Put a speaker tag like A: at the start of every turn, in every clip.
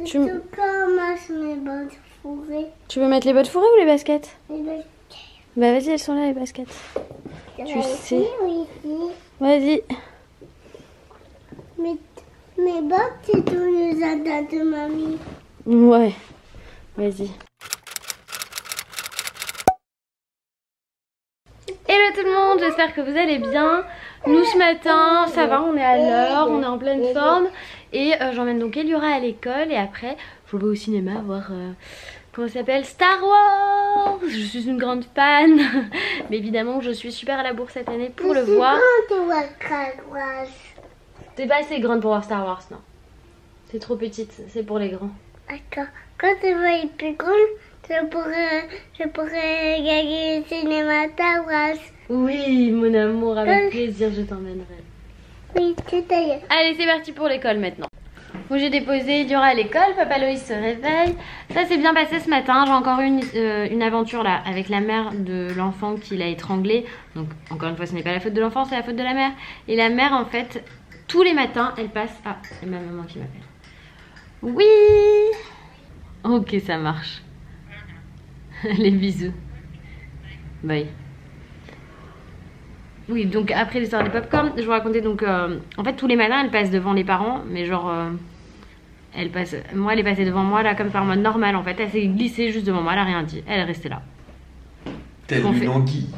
A: Tu veux mettre les bottes fourrées ou les baskets?
B: Les baskets.
A: Bah vas-y, elles sont là les baskets. Tu sais.
B: Oui.
A: Vas-y.
B: Mes bottes, c'est tout le jardin de mamie.
A: Ouais. Vas-y. Hello tout le monde, j'espère que vous allez bien. Nous ce matin, ça va, on est à l'heure, on est en pleine forme. Et j'emmène donc Eliora à l'école et après je vais au cinéma voir comment ça s'appelle, Star Wars. Je suis une grande fan. Mais évidemment je suis super à la bourre cette année pour le voir. T'es pas assez grande pour voir Star Wars, non. C'est trop petite, c'est pour les grands.
B: D'accord. Quand tu vas être plus grande, je pourrais gagner le cinéma Star Wars.
A: Oui, mon amour, avec plaisir, je t'emmènerai.
B: Oui, c'est d'ailleurs.
A: Allez, c'est parti pour l'école maintenant. Bon, j'ai déposé Eliora à l'école, Papa Loïs se réveille. Ça s'est bien passé ce matin. J'ai encore eu une aventure là avec la mère de l'enfant qui l'a étranglé. Donc, encore une fois, ce n'est pas la faute de l'enfant, c'est la faute de la mère. Et la mère, en fait, tous les matins, elle passe. Ah, c'est ma maman qui m'appelle. Oui. Ok, ça marche. Les bisous. Bye. Oui, donc après l'histoire des popcorn, je vous racontais donc en fait tous les matins elle passe devant les parents, mais genre elle passe, moi elle est passée devant moi là comme ça en mode normal en fait, elle s'est glissée juste devant moi, elle a rien dit, elle est restée là.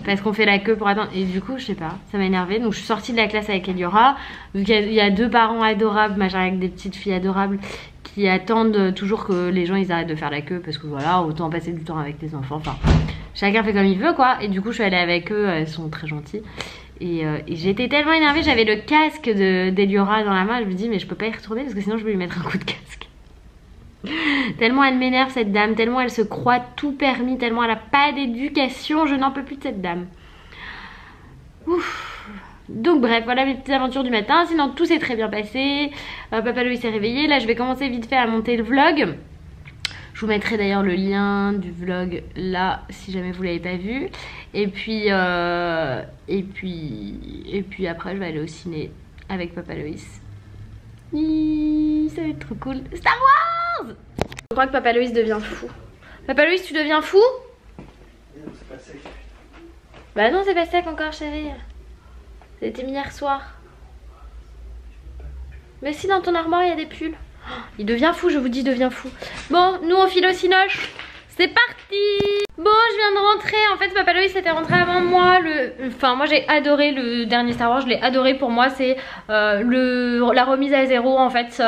A: Parce qu'on fait la queue pour attendre et du coup je sais pas, ça m'a énervée, donc je suis sortie de la classe avec Eliora, vu qu'il y a deux parents adorables, machin, avec des petites filles adorables qui attendent toujours que les gens ils arrêtent de faire la queue parce que voilà, autant passer du temps avec les enfants, enfin chacun fait comme il veut quoi. Et du coup je suis allée avec eux, elles sont très gentilles. Et j'étais tellement énervée, j'avais le casque d'Eliora dans la main. Je me dis mais je peux pas y retourner parce que sinon je vais lui mettre un coup de casque. Tellement elle m'énerve cette dame, tellement elle se croit tout permis, tellement elle a pas d'éducation, je n'en peux plus de cette dame. Ouf. Donc bref, voilà mes petites aventures du matin. Sinon tout s'est très bien passé, Papa Loïs s'est réveillé. Là je vais commencer vite fait à monter le vlog. Je vous mettrai d'ailleurs le lien du vlog là si jamais vous l'avez pas vu. Et puis après je vais aller au ciné avec Papa Loïs. Ça va être trop cool. Star Wars! Je crois que Papa Loïs devient fou. Papa Loïs, tu deviens fou?
C: Non, c'est pas sec.
A: Bah non, c'est pas sec encore chérie. C'était mis hier soir. Mais si dans ton armoire il y a des pulls. Il devient fou, je vous dis, il devient fou. Bon, nous on file au cinoche. C'est parti. Bon, je viens de rentrer. En fait, Papa Loïs était rentré avant moi. Enfin, moi j'ai adoré le dernier Star Wars. Je l'ai adoré. Pour moi, c'est la remise à zéro. En fait,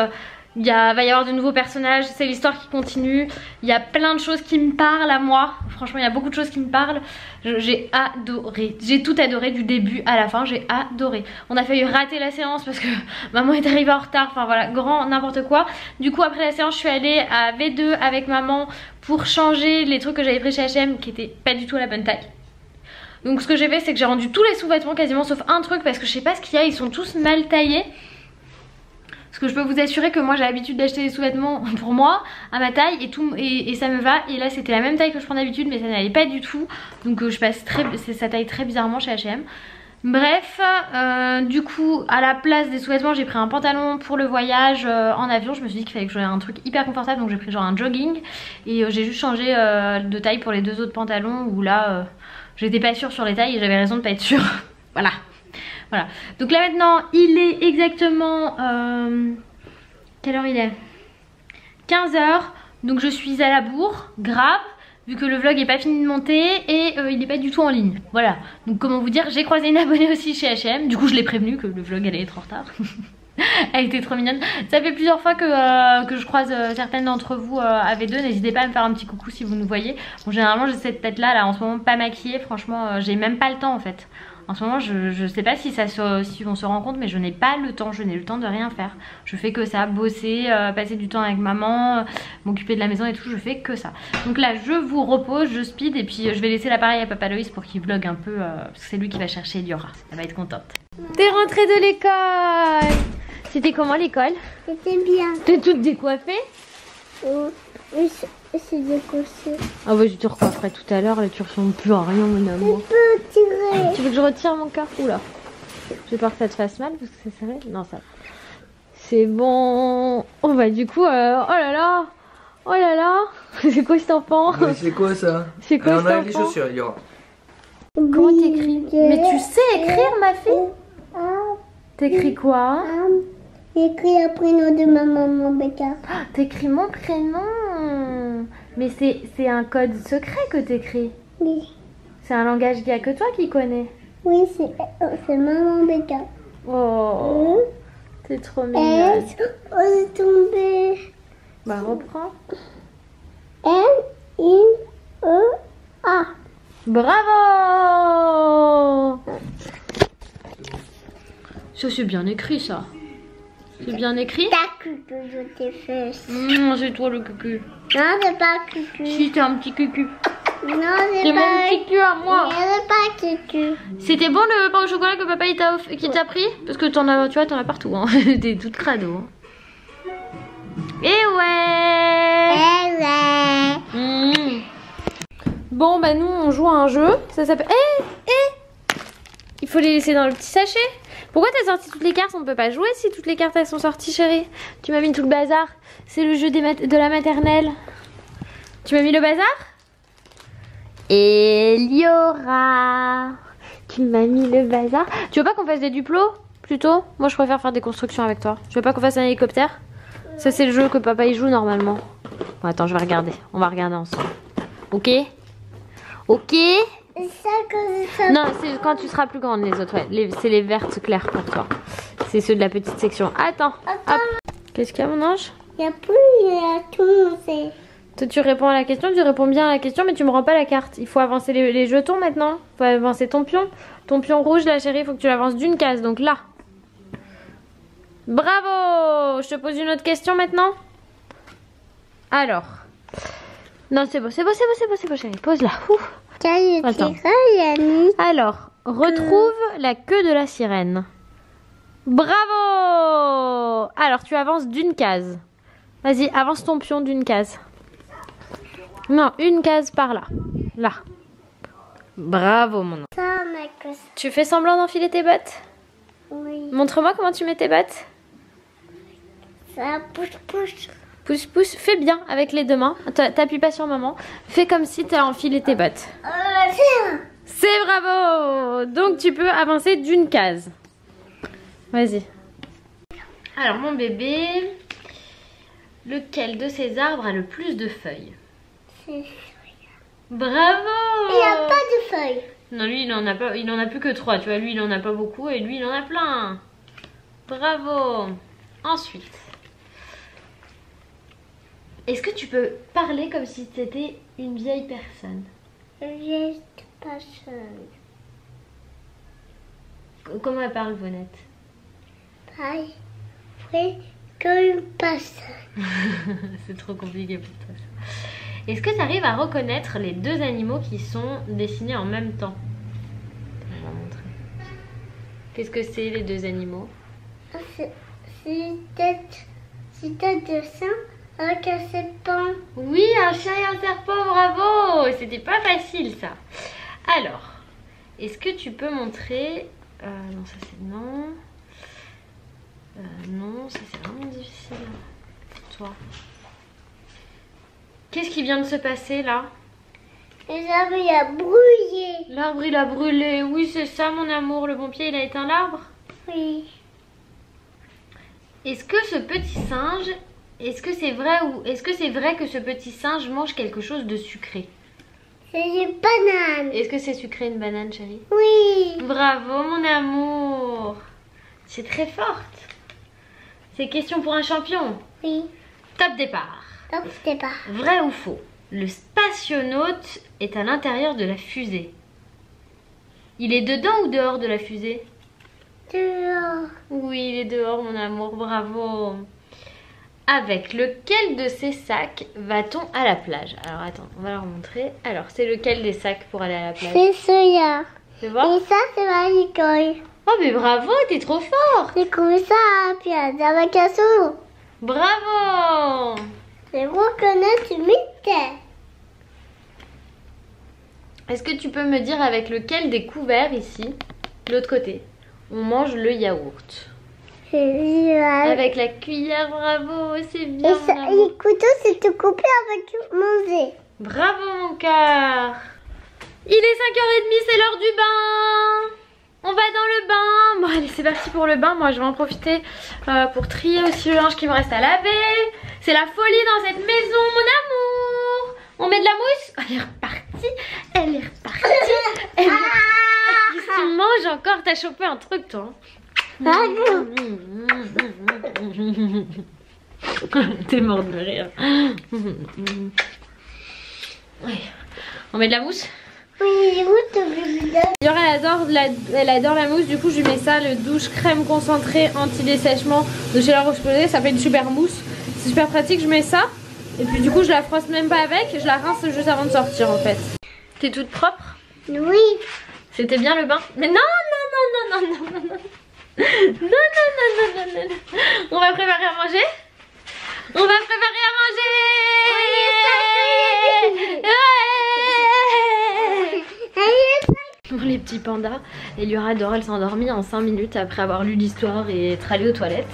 A: va y avoir de nouveaux personnages. C'est l'histoire qui continue. Il y a plein de choses qui me parlent à moi. Franchement, il y a beaucoup de choses qui me parlent. J'ai adoré. J'ai tout adoré du début à la fin. J'ai adoré. On a failli rater la séance parce que maman est arrivée en retard. Enfin voilà, grand n'importe quoi. Du coup, après la séance, je suis allée à V2 avec maman pour changer les trucs que j'avais pris chez H&M qui étaient pas du tout à la bonne taille. Donc ce que j'ai fait, c'est que j'ai rendu tous les sous-vêtements quasiment sauf un truc parce que je sais pas ce qu'il y a. Ils sont tous mal taillés. Parce que je peux vous assurer que moi j'ai l'habitude d'acheter des sous-vêtements pour moi à ma taille et ça me va. Et là c'était la même taille que je prends d'habitude mais ça n'allait pas du tout. Donc ça taille très bizarrement chez H&M. Bref, du coup à la place des sous-vêtements j'ai pris un pantalon pour le voyage en avion. Je me suis dit qu'il fallait que j'aie un truc hyper confortable donc j'ai pris genre un jogging. Et j'ai juste changé de taille pour les deux autres pantalons où là j'étais pas sûre sur les tailles et j'avais raison de pas être sûre. Voilà. Voilà, donc là maintenant il est exactement quelle heure il est 15 h, donc je suis à la bourre, grave, vu que le vlog est pas fini de monter et il n'est pas du tout en ligne. Voilà, donc comment vous dire, j'ai croisé une abonnée aussi chez H&M, du coup je l'ai prévenue que le vlog allait être en retard. Elle était trop mignonne. Ça fait plusieurs fois que je croise certaines d'entre vous à V2. N'hésitez pas à me faire un petit coucou si vous nous voyez. Bon, généralement j'ai cette tête là en ce moment pas maquillée. Franchement j'ai même pas le temps en fait. En ce moment je sais pas si on se rend compte mais je n'ai pas le temps. Je n'ai le temps de rien faire. Je fais que ça, bosser, passer du temps avec maman, m'occuper de la maison et tout. Je fais que ça. Donc là je vous repose, je speed et puis je vais laisser l'appareil à Papa Loïs pour qu'il vlogue un peu parce que c'est lui qui va chercher Eliora. Elle va être contente. T'es rentrée de l'école. C'était comment l'école?
B: C'était bien.
A: T'es toute décoiffée?
B: Oui, c'est décoiffé.
A: Ah ouais, je te recoifferai tout à l'heure, là tu ressembles plus à rien mon amour.
B: Je peux tirer.
A: Tu veux que je retire mon cœur? Oula. J'ai peur que ça te fasse mal parce que c'est serré. Non, ça va. C'est bon. Oh bah du coup, oh là là. Oh là là. C'est quoi cet enfant?
C: Mais c'est quoi ça?
A: C'est quoi
C: on
A: cet
C: enlève les
A: enfant?
C: chaussures, il y aura.
A: Comment t'écris? Mais tu sais écrire, ma fille? T'écris quoi?
B: J'écris le prénom de ma maman, Becca.
A: T'écris mon prénom. Mais c'est un code secret que t'écris.
B: Oui,
A: C'est un langage qu'il n'y a que toi qui connais.
B: oui, c'est maman, Becca.
A: Oh, t'es trop mignonne.
B: Oh, c'est tombé.
A: Bah reprends.
B: M-I-E-A.
A: Bravo! Ça c'est bien écrit ça. C'est bien écrit?
B: T'as cru que je t'ai fait.
A: C'est toi le cucu.
B: Non, c'est pas cucu.
A: Si t'es un petit cucu.
B: Non,
A: C'est
B: c'est
A: mon
B: pas
A: petit cul à moi.
B: C'est pas cucu.
A: C'était bon le pain au chocolat que papa il t'a pris? Parce que t'en as, tu vois, t'en as partout. Hein. T'es toute crado. Hein. Et ouais. Bon bah nous on joue à un jeu. Ça s'appelle. Il faut les laisser dans le petit sachet. Pourquoi t'as sorti toutes les cartes? On ne peut pas jouer si toutes les cartes elles sont sorties, chérie. Tu m'as mis tout le bazar. C'est le jeu de la maternelle. Tu m'as mis le bazar? Eliora, tu m'as mis le bazar. Tu veux pas qu'on fasse des duplos plutôt? Moi je préfère faire des constructions avec toi. Tu veux pas qu'on fasse un hélicoptère? Ça c'est le jeu que papa il joue normalement. Bon, attends, je vais regarder. On va regarder ensemble. Ok? Ok? Non, c'est quand tu seras plus grande les autres. Ouais. C'est les vertes claires pour toi. C'est ceux de la petite section. Attends. Hop. Qu'est-ce qu'il y a mon ange?
B: Il y a plus, il y a tout.
A: Toi, tu réponds à la question, tu réponds bien à la question, mais tu me rends pas la carte. Il faut avancer les jetons maintenant. Il faut avancer ton pion. Ton pion rouge, là, chérie, il faut que tu l'avances d'une case. Donc là. Bravo! Je te pose une autre question maintenant. Alors. Non, c'est beau, chérie. Pose là. Ouf. Attends. Alors, retrouve la queue de la sirène. Bravo! Alors, tu avances d'une case. Vas-y, avance ton pion d'une case. Non, une case par là. Là. Bravo, mon ange. Tu fais semblant d'enfiler tes bottes?
B: Oui.
A: Montre-moi comment tu mets tes bottes.
B: Ça pousse.
A: Pousse. Fais bien avec les deux mains. T'appuies pas sur maman. Fais comme si t'as enfilé tes bottes. C'est bravo! Donc tu peux avancer d'une case. Vas-y. Alors mon bébé, lequel de ces arbres a le plus de feuilles? Bravo!
B: Il n'y a pas de feuilles.
A: Non, lui il en a pas, il en a plus que 3. Tu vois, lui il en a pas beaucoup et lui il en a plein. Bravo! Ensuite, est-ce que tu peux parler comme si c'était une vieille personne?
B: Vieille personne.
A: Comment elle parle, Vonette?
B: Pareil. Comme une personne.
A: C'est trop compliqué pour toi ça. Est-ce que tu arrives à reconnaître les deux animaux qui sont dessinés en même temps? Je vais montrer. Qu'est-ce que c'est les deux animaux?
B: C'est une tête de sein avec un serpent.
A: Oui, un chat et un serpent, bravo! C'était pas facile ça. Alors, est-ce que tu peux montrer... non, ça c'est non. Non, ça c'est vraiment difficile pour toi. Qu'est-ce qui vient de se passer là?
B: L'arbre il a brûlé.
A: L'arbre il a brûlé. Oui, c'est ça mon amour. Le pompier il a éteint l'arbre?
B: Oui.
A: Est-ce que ce petit singe... Est-ce que c'est vrai que ce petit singe mange quelque chose de sucré?
B: C'est une banane.
A: Est-ce que c'est sucré une banane, chérie?
B: Oui.
A: Bravo mon amour. C'est très forte. C'est question pour un champion.
B: Oui.
A: Top départ.
B: Donc c'est pas.
A: Vrai ou faux? Le spationaute est à l'intérieur de la fusée. Il est dedans ou dehors de la fusée?
B: Dehors.
A: Oui, il est dehors mon amour, bravo. Avec lequel de ces sacs va-t-on à la plage? Alors attends, on va leur montrer. Alors, c'est lequel des sacs pour aller à la plage?
B: C'est celui-là.
A: Tu vois?
B: Et ça c'est ma l'école.
A: Oh mais bravo, t'es trop fort.
B: C'est comme ça, puis avec un sou.
A: Bravo.
B: C'est reconnaître une mystère.
A: Est-ce que tu peux me dire avec lequel des couverts ici, de l'autre côté, on mange le yaourt? Avec la cuillère, bravo, c'est bien.
B: Et le couteau, c'est tout coupé avec manger.
A: Bravo mon cœur. Il est 5h30, c'est l'heure du bain. On va dans le bain. Bon allez, c'est parti pour le bain. Moi je vais en profiter pour trier aussi le linge qui me reste à laver. C'est la folie dans cette maison, mon amour. On met de la mousse. Elle est repartie. Elle est repartie. Elle est... Qu'est-ce que tu manges encore? T'as chopé un truc toi? T'es morte de rire. Ouais. On met de la mousse?
B: Oui, où t'as vu?
A: Elle adore la mousse, du coup je lui mets ça, le douche crème concentrée anti-dessèchement de chez La Roche-Posay. Ça fait une super mousse, c'est super pratique, je mets ça. Et puis du coup je la froisse même pas avec, je la rince juste avant de sortir en fait. T'es toute propre?
B: Oui.
A: C'était bien le bain? Mais non, non, non, non, non, non, non, non. Non, non, non, non, non, non. On va préparer à manger? On va préparer à manger! Pour les petits pandas, Eliora adore, elle s'est endormie en 5 minutes après avoir lu l'histoire et être allée aux toilettes.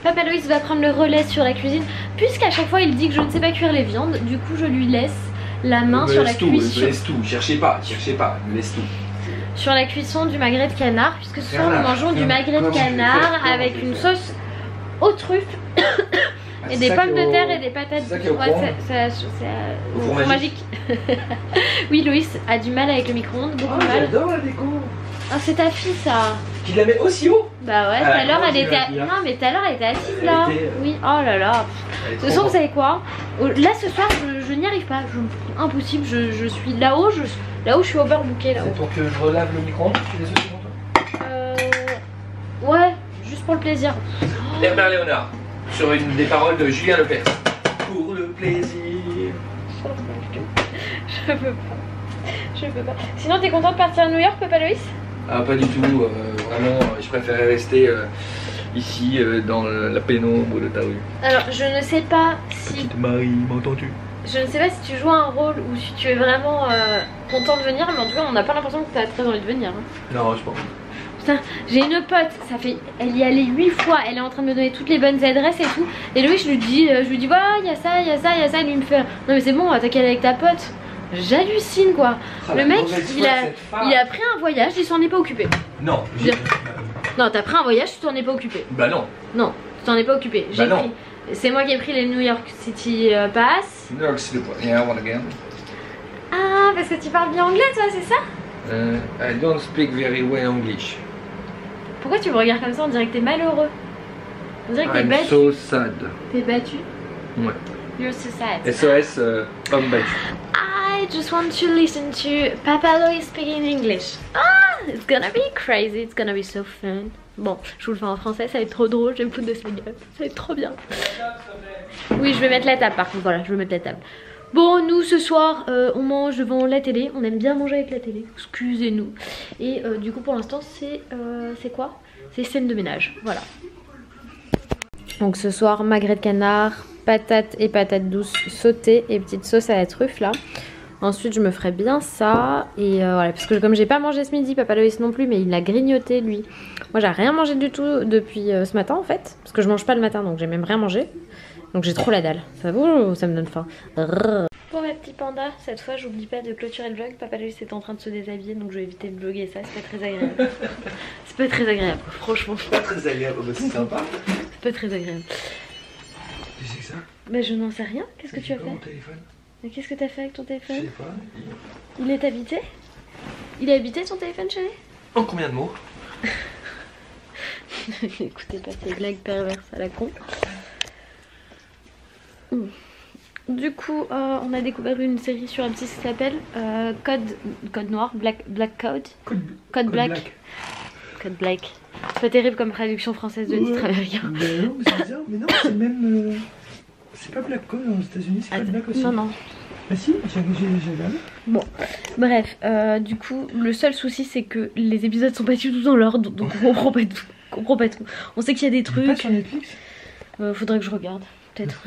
A: Papa Loïs va prendre le relais sur la cuisine, puisqu'à chaque fois il dit que je ne sais pas cuire les viandes. Du coup je lui laisse la main sur la cuisson.
C: Laisse tout, cherchez pas, laisse tout.
A: Sur la cuisson du magret de canard, puisque ce soir nous mangeons du magret de canard avec une sauce aux truffes et des pommes de terre et des patates. C'est au four magique. Oui, Loïs a du mal avec le micro-ondes, beaucoup mal.
C: J'adore la déco.
A: Ah, c'est ta fille ça.
C: Qui la met aussi haut?
A: Bah ouais, tout à l'heure elle était. Non, mais tout à l'heure elle était assise là. Oui, oh là là. De toute façon, vous savez quoi? Là ce soir, je n'y arrive pas. Impossible, je suis là-haut, là où je suis overbookée là-haut.
C: C'est pour que je relave le micro-ondes? Tu fais des soucis pour toi?
A: Ouais, juste pour le plaisir.
C: Herbert Léonard, sur une des paroles de Julien Lepers. Pour le plaisir.
A: Je peux pas. Je peux pas. Sinon, t'es contente de partir à New York, Papa Loïs?
C: Ah, pas du tout. Vraiment, je préférais rester ici, dans la pénombre de ta rue.
A: Alors, je ne sais pas si...
C: Petite Marie, m'entends-tu?
A: Je ne sais pas si tu joues un rôle ou si tu es vraiment content de venir, mais en tout cas, on n'a pas l'impression que tu as très envie de venir. Hein.
C: Non, je pense.
A: Putain, j'ai une pote, elle y allait 8 fois, elle est en train de me donner toutes les bonnes adresses et tout. Et Louis, je lui dis, ouais, il y a ça, il y a ça, il y a ça. Et lui me fait, non mais c'est bon, t'as qu'à aller avec ta pote. J'hallucine quoi. Le mec, il a pris un voyage, il s'en est pas occupé.
C: Non,
A: non, t'as pris un voyage, tu t'en es pas occupé.
C: Bah non.
A: Non, tu t'en es pas occupé. J'ai pris. C'est moi qui ai pris les New York City Pass.
C: New York City Pass, yeah, one again.
A: Ah, parce que tu parles bien anglais toi, c'est ça?
C: I don't speak very well English.
A: Pourquoi tu me regardes comme ça? On dirait que t'es malheureux. On dirait que t'es battu.
C: So sad.
A: T'es battu?
C: Ouais.
A: You're so sad.
C: SOS, homme battu.
A: I just want to listen to Papa Loïs speaking English. Ah, it's gonna be crazy, it's gonna be so fun. Bon, je vous le fais en français, ça va être trop drôle, je vais me foutre de sa gueule. Ça va être trop bien. Oui, je vais mettre la table par contre, voilà, je vais mettre la table. Bon, nous ce soir, on mange devant la télé. On aime bien manger avec la télé, excusez-nous. Et du coup, pour l'instant, c'est quoi? C'est scène de ménage, voilà. Donc ce soir, magret de canard, patates et patates douces sautées et petite sauce à la truffe là. Ensuite, je me ferai bien ça. Et voilà, parce que comme j'ai pas mangé ce midi, Papa Loïs non plus, mais il a grignoté lui. Moi, j'ai rien mangé du tout depuis ce matin en fait. Parce que je mange pas le matin, donc j'ai même rien mangé. Donc j'ai trop la dalle. Ça vaut, ça me donne faim. Pour mes petits pandas, cette fois j'oublie pas de clôturer le vlog. Papa Loïs est en train de se déshabiller, donc je vais éviter de vlogger ça, c'est pas très agréable. C'est pas très agréable, franchement.
C: C'est pas très agréable, mais c'est sympa.
A: C'est pas très agréable.
C: Tu sais que ça?
A: Bah je n'en sais rien, qu'est-ce que tu as fait?
C: Mon téléphone.
A: Mais qu'est-ce que t'as fait avec ton téléphone?
C: Je sais pas.
A: Il est habité? Il est habité ton téléphone, chérie?
C: En combien de mots?
A: Écoutez pas ces blagues perverses à la con. Du coup, on a découvert une série sur M6 qui s'appelle Code Noir, Black Code. Code Black. Code Black. C'est pas terrible comme traduction française de titre américain.
C: Mais non, c'est bizarre. Mais non, c'est même. C'est pas Black Code aux États-Unis, c'est Code Black aussi.
A: Non, non.
C: Ah si, j'ai regardé.
A: Bon, bref, du coup, le seul souci c'est que les épisodes sont pas du tout dans l'ordre, donc on comprend pas tout. On comprend pas tout. On sait qu'il y a des trucs.
C: Pas sur Netflix?
A: Faudrait que je regarde. Peut-être.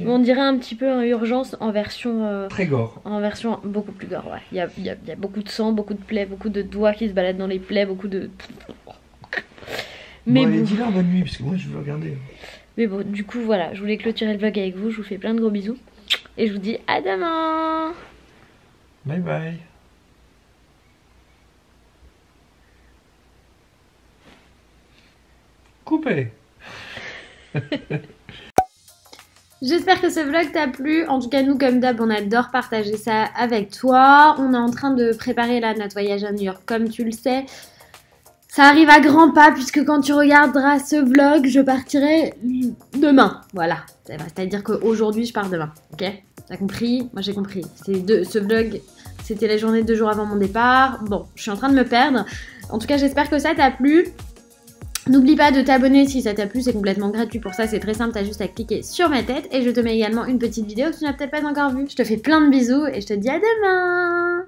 A: On dirait un petit peu en urgence en version.
C: Très gore.
A: En version beaucoup plus gore, ouais. Il y a beaucoup de sang, beaucoup de plaies, beaucoup de doigts qui se baladent dans les plaies, beaucoup de. Mais
C: bon,
A: bon.
C: dis-leur bonne nuit, parce que moi je veux regarder.
A: Mais bon, du coup, voilà, je voulais clôturer le vlog avec vous. Je vous fais plein de gros bisous. Et je vous dis à demain.
C: Bye bye. Coupé.
A: J'espère que ce vlog t'a plu. En tout cas, nous, comme d'hab, on adore partager ça avec toi. On est en train de préparer là notre voyage à New York, comme tu le sais. Ça arrive à grands pas, puisque quand tu regarderas ce vlog, je partirai demain. Voilà. C'est-à-dire qu'aujourd'hui, je pars demain. Ok? T'as compris? Moi, j'ai compris. Ce vlog, c'était la journée 2 jours avant mon départ. Bon, je suis en train de me perdre. En tout cas, j'espère que ça t'a plu. N'oublie pas de t'abonner si ça t'a plu, c'est complètement gratuit pour ça, c'est très simple, t'as juste à cliquer sur ma tête et je te mets également une petite vidéo que tu n'as peut-être pas encore vue. Je te fais plein de bisous et je te dis à demain!